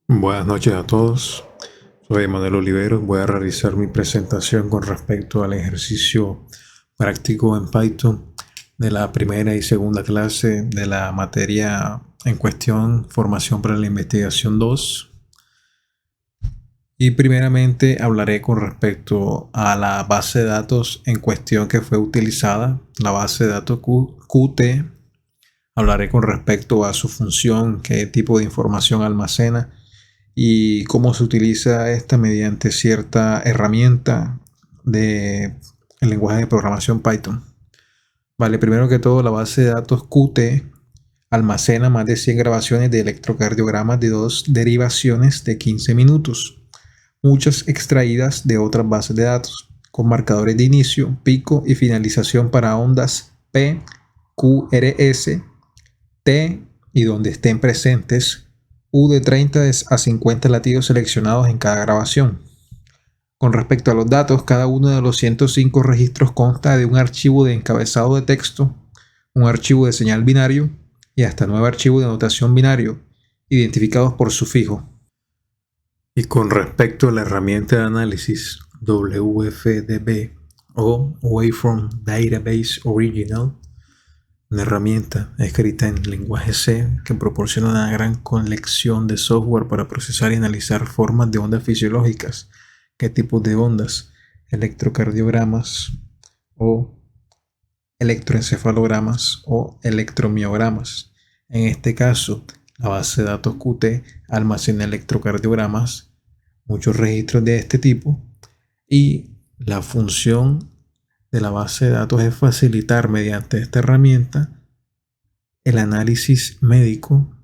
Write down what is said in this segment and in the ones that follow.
Buenas noches a todos. Soy Manuel Oliveros. Voy a realizar mi presentación con respecto al ejercicio práctico en Python de la primera y segunda clase de la materia en cuestión, Formación para la Investigación 2. Y primeramente hablaré con respecto a la base de datos en cuestión que fue utilizada, la base de datos Qt. Hablaré con respecto a su función, qué tipo de información almacena y cómo se utiliza esta mediante cierta herramienta de el lenguaje de programación Python. Vale, primero que todo, la base de datos Qt almacena más de 100 grabaciones de electrocardiogramas de dos derivaciones de 15 minutos, muchas extraídas de otras bases de datos, con marcadores de inicio, pico y finalización para ondas P, Q, R, S, T y donde estén presentes U de 30 a 50 latidos seleccionados en cada grabación. Con respecto a los datos, cada uno de los 105 registros consta de un archivo de encabezado de texto, un archivo de señal binario y hasta 9 archivos de notación binario, identificados por sufijo. Y con respecto a la herramienta de análisis WFDB o Waveform Database Original, una herramienta escrita en lenguaje C que proporciona una gran colección de software para procesar y analizar formas de ondas fisiológicas, qué tipos de ondas, electrocardiogramas o electroencefalogramas o electromiogramas. En este caso, la base de datos Qt almacena electrocardiogramas, muchos registros de este tipo, y la función de la base de datos es facilitar mediante esta herramienta el análisis médico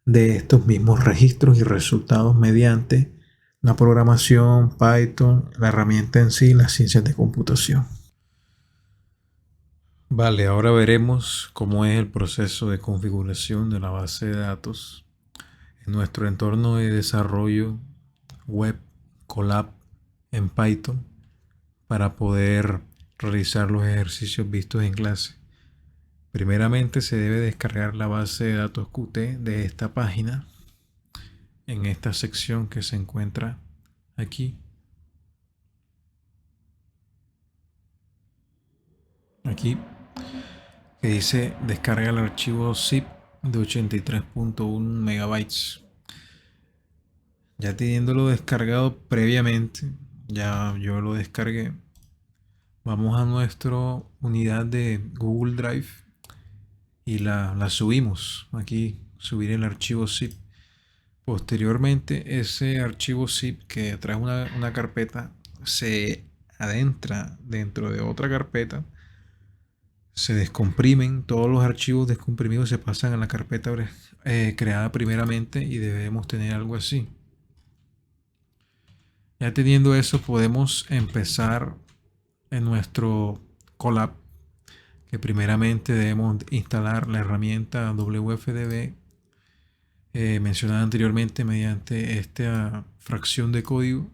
de estos mismos registros y resultados mediante la programación, Python, la herramienta en sí, las ciencias de computación. Vale, ahora veremos cómo es el proceso de configuración de la base de datos en nuestro entorno de desarrollo web Colab en Python para poder realizar los ejercicios vistos en clase. Primeramente se debe descargar la base de datos Qt de esta página en esta sección que se encuentra aquí. Aquí que dice descarga el archivo zip de 83.1 megabytes. Ya teniéndolo descargado previamente, ya yo lo descargué. Vamos a nuestra unidad de Google Drive y la subimos. Aquí subir el archivo zip. Posteriormente, ese archivo zip que trae una carpeta se adentra dentro de otra carpeta, se descomprimen, todos los archivos descomprimidos se pasan a la carpeta creada primeramente y debemos tener algo así. Ya teniendo eso, podemos empezar en nuestro Colab, que primeramente debemos instalar la herramienta WFDB mencionada anteriormente mediante esta fracción de código,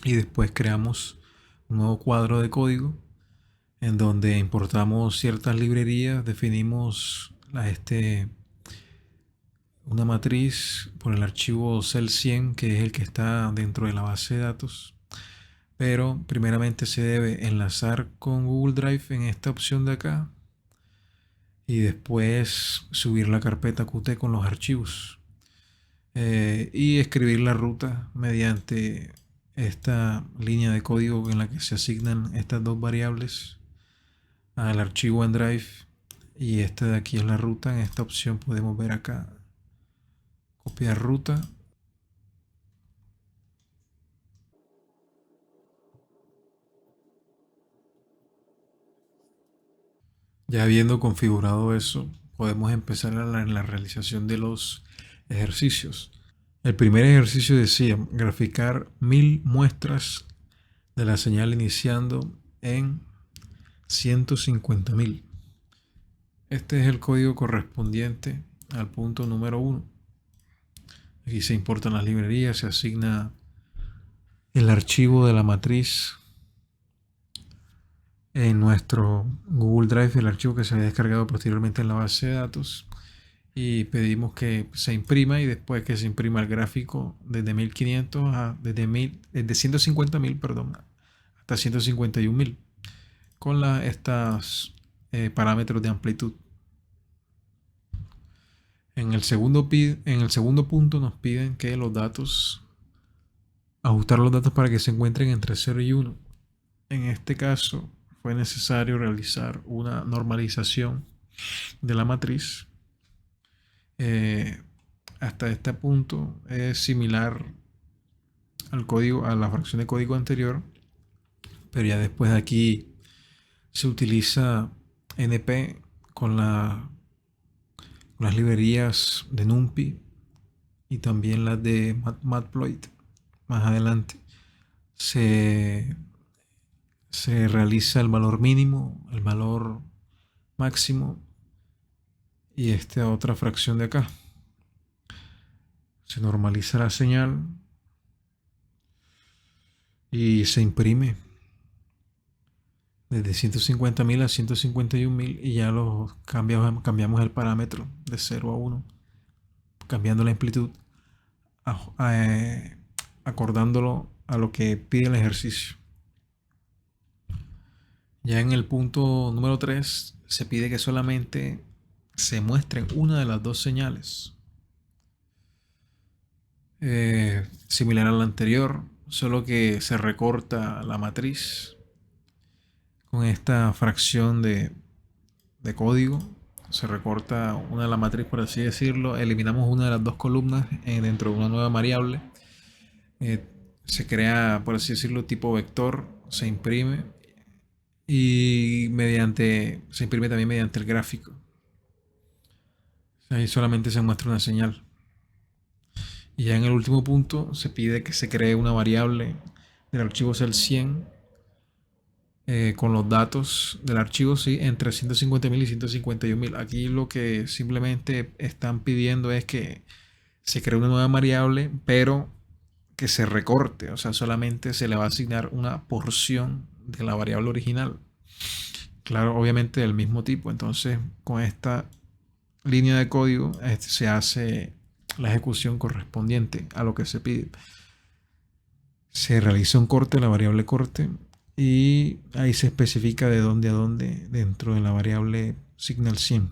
y después creamos un nuevo cuadro de código en donde importamos ciertas librerías, definimos una matriz por el archivo cel100 que es el que está dentro de la base de datos, pero primeramente se debe enlazar con Google Drive en esta opción de acá y después subir la carpeta Qt con los archivos y escribir la ruta mediante esta línea de código en la que se asignan estas dos variables al archivo en Drive, y esta de aquí es la ruta. En esta opción podemos ver acá copiar ruta, ya habiendo configurado eso podemos empezar en la realización de los ejercicios. El primer ejercicio decía graficar 1000 muestras de la señal iniciando en 150.000. Este es el código correspondiente al punto número 1. Aquí se importan las librerías, se asigna el archivo de la matriz en nuestro Google Drive, el archivo que se había descargado posteriormente en la base de datos. y pedimos que se imprima, y después que se imprima el gráfico desde 1500 desde 150.000, perdón, hasta 151.000 con estas parámetros de amplitud. En el segundo punto nos piden que ajustar los datos para que se encuentren entre 0 y 1. En este caso fue necesario realizar una normalización de la matriz. Hasta este punto es similar al código, a la fracción de código anterior, pero ya después de aquí se utiliza NP con las librerías de NumPy y también las de Matplotlib. Más adelante se realiza el valor mínimo, el valor máximo y esta otra fracción de acá. Se normaliza la señal y se imprime desde 150.000 a 151.000 y ya cambiamos el parámetro de 0 a 1, cambiando la amplitud, acordándolo a lo que pide el ejercicio. Ya en el punto número 3 se pide que solamente se muestren una de las dos señales. Similar al anterior, solo que se recorta la matriz con esta fracción de código. Se recorta una de la matriz, por así decirlo. Eliminamos una de las dos columnas dentro de una nueva variable. Se crea, por así decirlo, tipo vector. Se imprime y se imprime también mediante el gráfico. Ahí solamente se muestra una señal. Y ya en el último punto se pide que se cree una variable del archivo CEL100 con los datos del archivo, sí, entre 150.000 y 151.000. Aquí lo que simplemente están pidiendo es que se cree una nueva variable, pero que se recorte, o sea, solamente se le va a asignar una porción de la variable original. Claro, obviamente del mismo tipo. Entonces, con esta línea de código se hace la ejecución correspondiente a lo que se pide. Se realiza un corte, la variable corte, y ahí se especifica de dónde a dónde dentro de la variable signal 100.